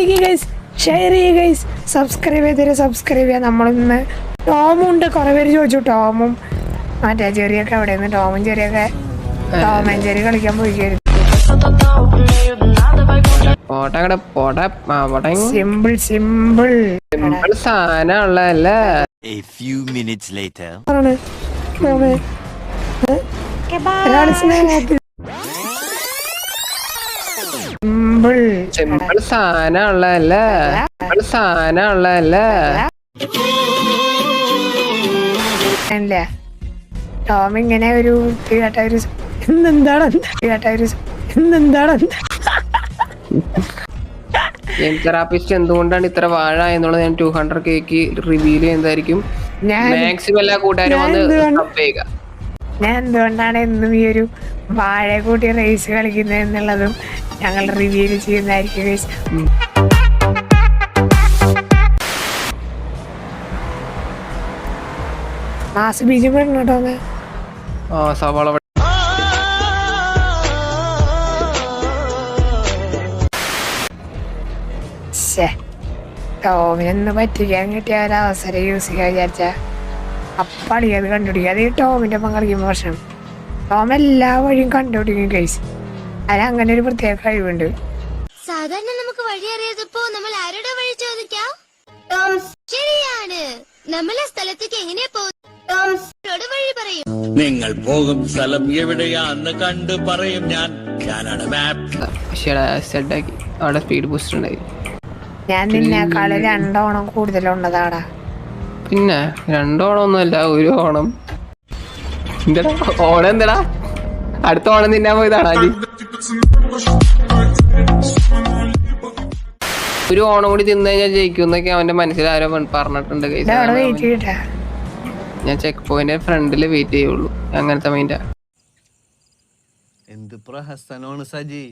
ചെയ്യുക guys, share ചെയ്യുക guys, subscribe ചെയ്തേരെ subscribe ചെയ്യാം. നമ്മളിന്ന് ടോമുണ്ട്, കുറേ പേര് ചോദിച്ചു ടോമും മറ്റേ ചെറിയൊക്കെ അവിടെ നിന്ന് ടോമും ചെറിയൊക്കെ ടോം ആൻഡ് ജെറി കളിക്കാൻ പോയിക്കായിരുന്നു. സിമ്പിൾ സിമ്പിൾ സാധനമുള്ളതല്ലേ. സിമ്പിൾ സാധനമുള്ളതല്ലേ. ടോം ഇങ്ങനെ ഒരു കേട്ട ഒരു തെറാപ്പിസ്റ്റ് എന്തുകൊണ്ടാണ് ഇത്ര വാഴ എന്നുള്ളത് ഞാൻ 200K റിവീൽ ചെയ്യുന്നതായിരിക്കും. മാക്സിമം എല്ലാ കൂട്ടുകാരും വന്ന് സബ് ചെയ്യുക. ഞാൻ എന്തുകൊണ്ടാണ് എന്നും ഈ ഒരു വാഴ കൂട്ടി റേസ് കളിക്കുന്നത് എന്നുള്ളതും ഞങ്ങൾ റിവ്യൂ ചെയ്യുന്നതായിരിക്കും. മാസ ബീജം കേട്ടോ സവാള ടോമിനൊന്ന് പറ്റിക്കാൻ കിട്ടിയ ഒരവസരം യൂസ് ചെയ്യാൻ വിചാരിച്ച അപ്പളി അത് കണ്ടുപിടിക്കുക. അത് ഈ ടോമിൻ്റെ ഒപ്പം കളിക്കുമ്പോൾ പ്രശ്നം. ടോം എല്ലാ വഴിയും കണ്ടുപിടിക്കും ഗൈസ്. അതിന് അങ്ങനെ ഒരു പ്രത്യേക കഴിവുണ്ട്. സാധാരണ നമുക്ക് വഴി അറിയാതപ്പോ നമ്മൾ ആരുടെ വഴി ചോദിക്കാം? ശരിയാണ്, നമ്മൾ ആ സ്ഥലത്തേക്ക് എങ്ങനെയാ പോകുന്നത് വഴി പറയും. നിങ്ങൾ പോകും സ്ഥലം എവിടെയാന്ന് കണ്ടു പറയും. ഞാനാണ് മാപ്പ്. സെറ്റാക്കി അവിടെ സ്പീഡ് ബൂസ്റ്റർ ഉണ്ടായി. ഞാൻ നിന്നേക്കാള് 2 ഓണം കൂടുതലുണ്ടതാടാ. പിന്നെ 2 ഓണമൊന്നുമല്ല, 1 ഓണം. ഓണം എന്താടാ, അടുത്ത ഓണം തിന്നാൻ പോയതാണോ? 1 ഓണം കൂടി തിന്നു കഴിഞ്ഞാൽ ജയിക്കും എന്നൊക്കെ അവന്റെ മനസ്സിൽ ആരോ പറഞ്ഞിട്ടുണ്ട്. ഞാൻ ചെക്ക് പോയിന്റ് ഫ്രണ്ടില് വെയിറ്റ് ചെയ്യുള്ളൂ. അങ്ങനത്തെ മൈൻഡാ. എന്ത് പ്രഹസനമാണ് സജി.